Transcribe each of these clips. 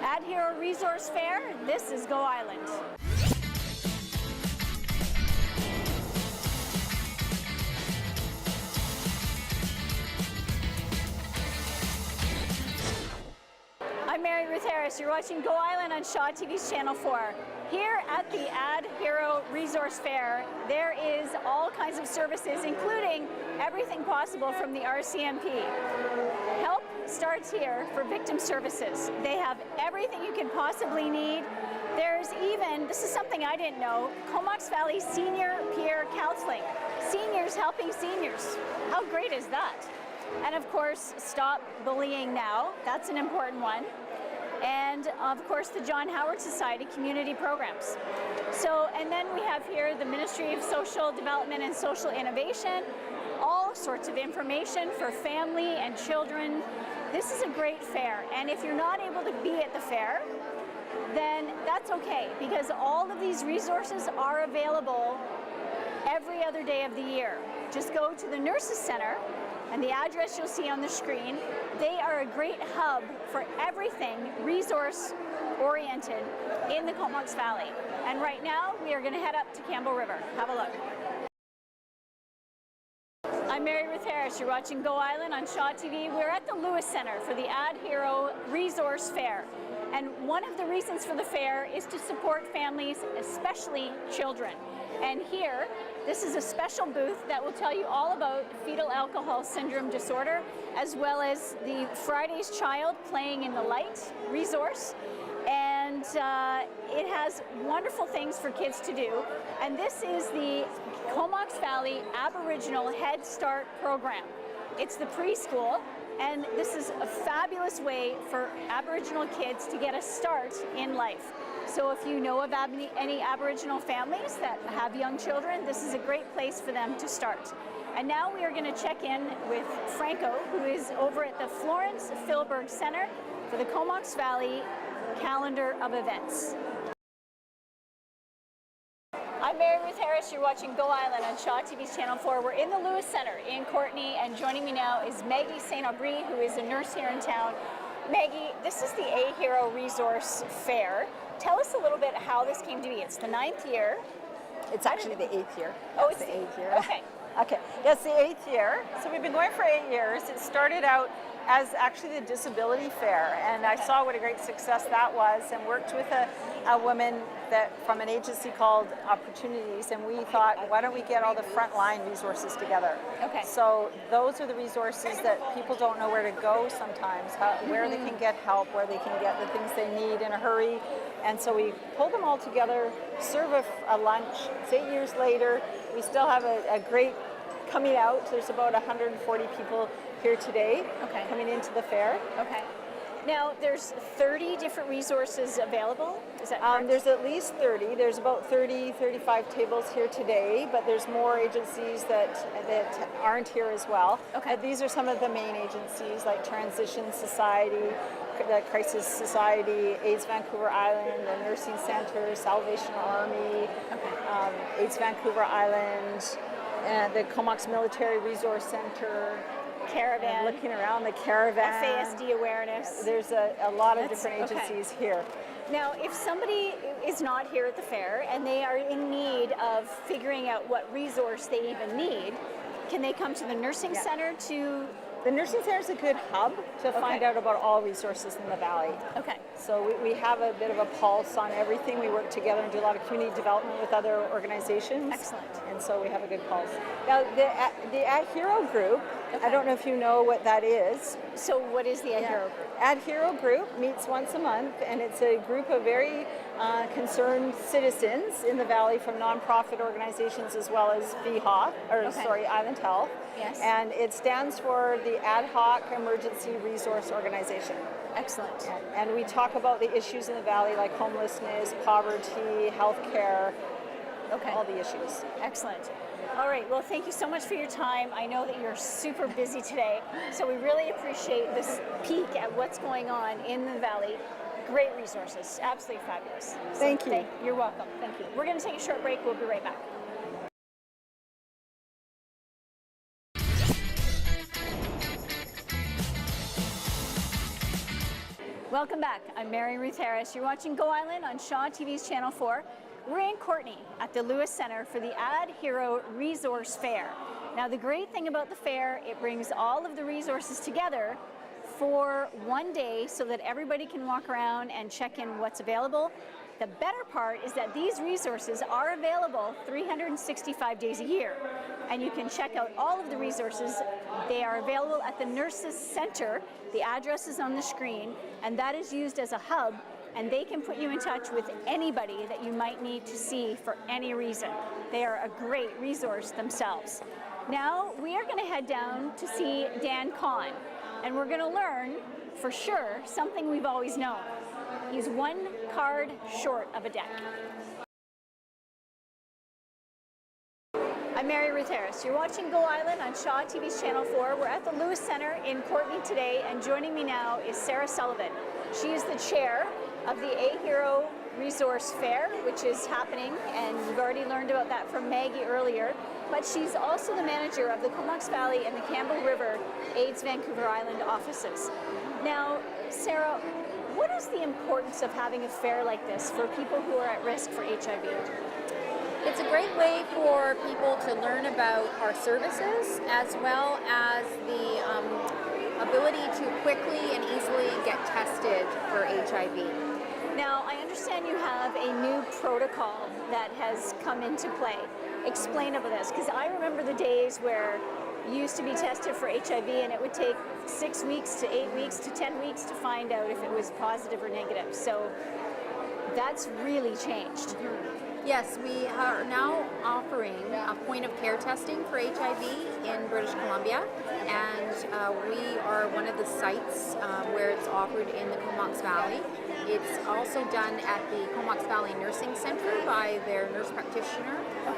ADHERO Resource Fair. This is Go Island. I'm Mary Ruth Harris. You're watching Go Island on Shaw TV's Channel 4. Here at the ADHERO Resource Fair, there is all kinds of services, including everything possible from the RCMP. Help starts here for victim services. They have everything you can possibly need. There's even, this is something I didn't know, Comox Valley Senior Peer Counseling. Seniors helping seniors. How great is that? And of course, Stop Bullying Now. That's an important one. And of course, the John Howard Society community programs. So, and then we have here the Ministry of Social Development and Social Innovation, all sorts of information for family and children. This is a great fair, and if you're not able to be at the fair, then that's okay, because all of these resources are available every other day of the year. Just go to the Nurses Center, and the address you'll see on the screen. They are a great hub for everything resource-oriented in the Comox Valley. And right now, we are going to head up to Campbell River. Have a look. I'm Mary Ruth Harris. You're watching Go Island on Shaw TV. We're at the Lewis Center for the ADHERO Resource Fair. And one of the reasons for the fair is to support families, especially children. And here, this is a special booth that will tell you all about fetal alcohol syndrome disorder, as well as the Friday's Child Playing in the Light resource. And it has wonderful things for kids to do. And this is the Comox Valley Aboriginal Head Start program. It's the preschool, and this is a fabulous way for Aboriginal kids to get a start in life. So if you know of any Aboriginal families that have young children, this is a great place for them to start. And now we are going to check in with Franco, who is over at the Florence Philberg Center for the Comox Valley calendar of events. I'm Mary Ruth Harris. You're watching Go Island on Shaw TV's Channel 4. We're in the Lewis Center in Courtenay, and joining me now is Maggie St. Aubry, who is a nurse here in town. Maggie, this is the ADHERO Resource Fair. Tell us a little bit how this came to be. It's the 9th year. It's actually the 8th year. Oh, it's the 8th year. Okay. Okay, yes, the 8th year. So we've been going for 8 years. It started out as actually the disability fair, and I saw what a great success that was, and worked with a woman that from an agency called Opportunities, and we thought, why don't we get all the frontline resources together? Okay. So those are the resources that people don't know where to go sometimes, where they can get help, where they can get the things they need in a hurry. And so we pulled them all together, serve a lunch. It's 8 years later. We still have a great coming out. There's about 140 people here today coming into the fair. Okay. Now, there's 30 different resources available, is that correct? There's at least 30. There's about 30, 35 tables here today, but there's more agencies that aren't here as well. Okay. These are some of the main agencies like Transition Society, the Crisis Society, AIDS Vancouver Island, the Nursing Center, Salvation Army, AIDS Vancouver Island, and the Comox Military Resource Center. Caravan. And looking around the caravan. FASD awareness. There's a lot of different agencies here. Now, if somebody is not here at the fair and they are in need of figuring out what resource they even need, can they come to the Nursing Center to... The Nursing Center is a good hub to find out about all resources in the Valley. Okay. So we have a bit of a pulse on everything. We work together and do a lot of community development with other organizations. Excellent. And so we have a good pulse. Now, the ADHERO group, I don't know if you know what that is. So what is the ADHERO group? ADHERO group meets once a month, and it's a group of very concerned citizens in the Valley from nonprofit organizations as well as VHA, Island Health. Yes. And it stands for the Ad Hoc Emergency Resource Organization. Excellent. And we talk about the issues in the Valley like homelessness, poverty, healthcare, all the issues. Excellent. All right, well, thank you so much for your time. I know that you're super busy today, so we really appreciate this peek at what's going on in the Valley. Great resources, absolutely fabulous. So thank you. You're welcome. Thank you. We're going to take a short break. We'll be right back. Welcome back. I'm Mary Ruth Harris. You're watching Go Island on Shaw TV's Channel 4. We're in Courtenay at the Lewis Center for the ADHERO Resource Fair. Now, the great thing about the fair, it brings all of the resources together for one day so that everybody can walk around and check in what's available. The better part is that these resources are available 365 days a year, and you can check out all of the resources. They are available at the Nurses Center. The address is on the screen, and that is used as a hub, and they can put you in touch with anybody that you might need to see for any reason. They are a great resource themselves. Now we are going to head down to see Dan Kahn, and we're going to learn for sure something we've always known. He's one card short of a deck. I'm Mary Ruth Harris. You're watching Go Island on Shaw TV's Channel 4. We're at the Lewis Center in Courtenay today, and joining me now is Sarah Sullivan. She is the chair of the ADHERO Resource Fair, which is happening, and we've already learned about that from Maggie earlier. But she's also the manager of the Comox Valley and the Campbell River AIDS Vancouver Island offices. Now, Sarah, what is the importance of having a fair like this for people who are at risk for HIV? It's a great way for people to learn about our services as well as the ability to quickly and easily get tested for HIV. Now, I understand you have a new protocol that has come into play. Explain about this, because I remember the days where you used to be tested for HIV and it would take 6 weeks to 8 weeks to 10 weeks to find out if it was positive or negative. So that's really changed. Yes, we are now offering a point of care testing for HIV in British Columbia, and we are one of the sites where it's offered in the Comox Valley. It's also done at the Comox Valley Nursing Center by their nurse practitioner,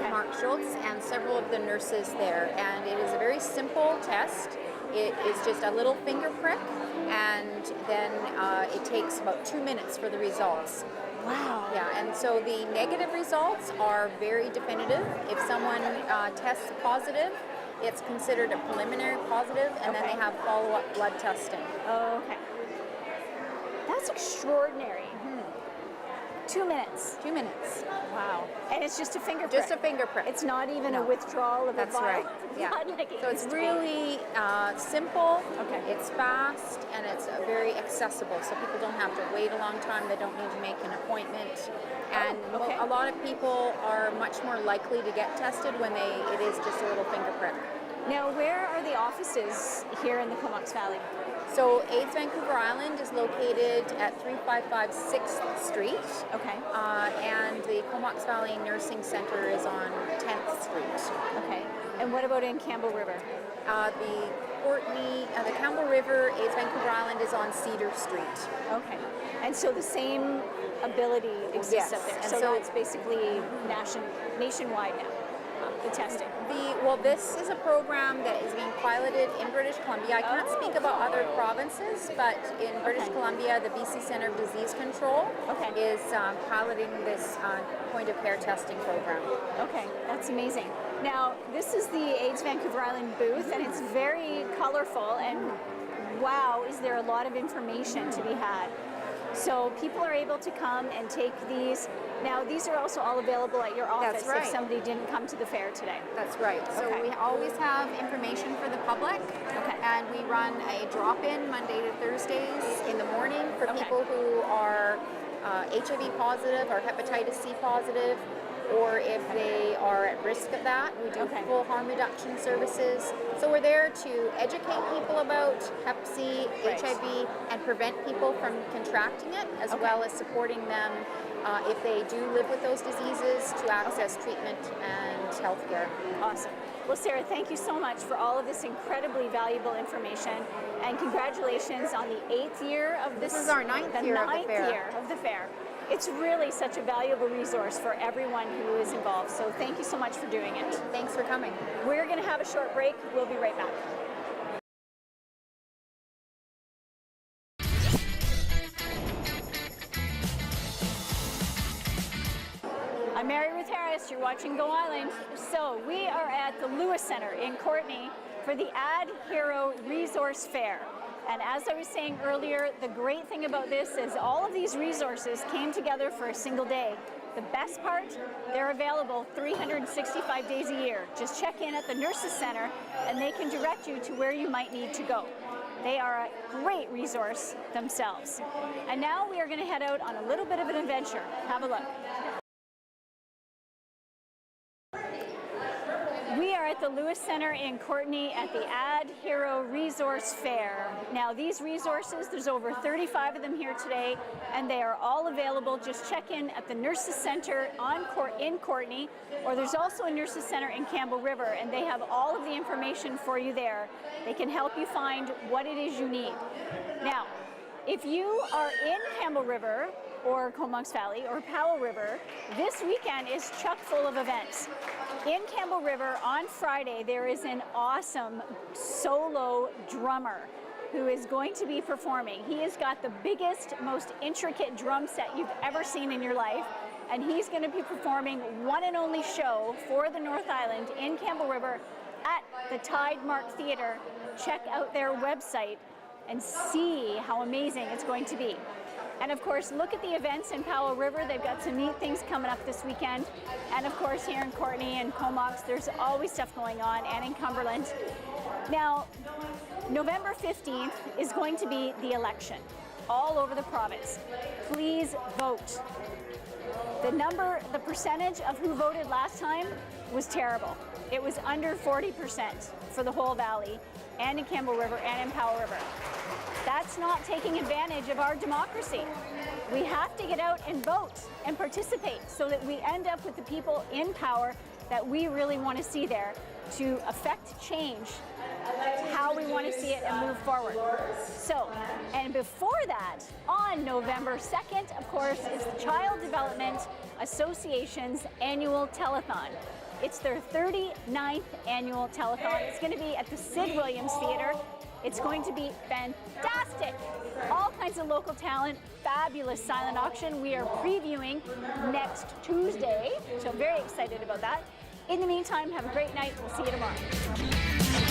Mark Schultz, and several of the nurses there. And it is a very simple test. It is just a little finger prick, and then it takes about 2 minutes for the results. Wow. Yeah, and so the negative results are very definitive. If someone tests positive, it's considered a preliminary positive, and then they have follow-up blood testing. Oh, okay. That's extraordinary. 2 minutes. 2 minutes. Wow. And it's just a finger prick. Just a finger prick. It's not even a withdrawal of That's a vial. right. Yeah. Like so it's really simple. Okay. It's fast, and it's very accessible. So people don't have to wait a long time. They don't need to make an appointment. And a lot of people are much more likely to get tested when it is just a little finger prick. Now, where are the offices here in the Comox Valley? So AIDS Vancouver Island is located at 355 6th Street. Okay. And the Comox Valley Nursing Center is on 10th Street. Okay. And what about in Campbell River? The Campbell River, AIDS Vancouver Island is on Cedar Street. Okay. And so the same ability exists up there. And So it's basically nationwide now, the testing. This is a program that is being piloted in British Columbia. I can't speak about other provinces, but in British Columbia, the BC Centre of Disease Control is piloting this point of care testing program. Okay, that's amazing. Now, this is the AIDS Vancouver Island booth, and it's very colorful, and wow, is there a lot of information to be had. So people are able to come and take these. Now, these are also all available at your office if somebody didn't come to the fair today. That's right. So we always have information for the public. Okay. And we run a drop-in Monday to Thursdays in the morning for people who are HIV positive or hepatitis C positive, or if they are at risk of that. We do full harm reduction services. So we're there to educate people about Hep C, HIV, and prevent people from contracting it, as well as supporting them if they do live with those diseases to access treatment and health care. Awesome. Well, Sarah, thank you so much for all of this incredibly valuable information, and congratulations on the 8th year of this. This is our 9th year of the fair. 9th year of the fair. It's really such a valuable resource for everyone who is involved, so thank you so much for doing it. Thanks for coming. We're going to have a short break. We'll be right back. I'm Mary Ruth Harris. You're watching Go Island. So we are at the Lewis Center in Courtenay for the ADHERO Resource Fair. And as I was saying earlier, the great thing about this is all of these resources came together for a single day. The best part, they're available 365 days a year. Just check in at the Nurses Center and they can direct you to where you might need to go. They are a great resource themselves. And now we are going to head out on a little bit of an adventure. Have a look. We are at the Lewis Center in Courtenay at the ADHERO Resource Fair. Now these resources, there's over 35 of them here today, and they are all available. Just check in at the Nurses Center in Courtenay, or there's also a Nurses Center in Campbell River, and they have all of the information for you there. They can help you find what it is you need. Now, if you are in Campbell River, or Comox Valley, or Powell River, this weekend is chock full of events. In Campbell River on Friday, there is an awesome solo drummer who is going to be performing. He has got the biggest, most intricate drum set you've ever seen in your life, and he's going to be performing one and only show for the North Island in Campbell River at the Tide Mark Theatre. Check out their website and see how amazing it's going to be. And of course, look at the events in Powell River. They've got some neat things coming up this weekend. And of course, here in Courtenay and Comox, there's always stuff going on, and in Cumberland. Now, November 15th is going to be the election all over the province. Please vote. The percentage of who voted last time was terrible. It was under 40% for the whole valley, and in Campbell River and in Powell River. That's not taking advantage of our democracy. We have to get out and vote and participate so that we end up with the people in power that we really want to see there to affect change, how we want to see it and move forward. So, and before that, on November 2nd, of course, is the Child Development Association's annual telethon. It's their 39th annual telethon. It's going to be at the Sid Williams Theatre. It's going to be fantastic. All kinds of local talent, fabulous silent auction. We are previewing next Tuesday, so I'm very excited about that. In the meantime, have a great night. We'll see you tomorrow.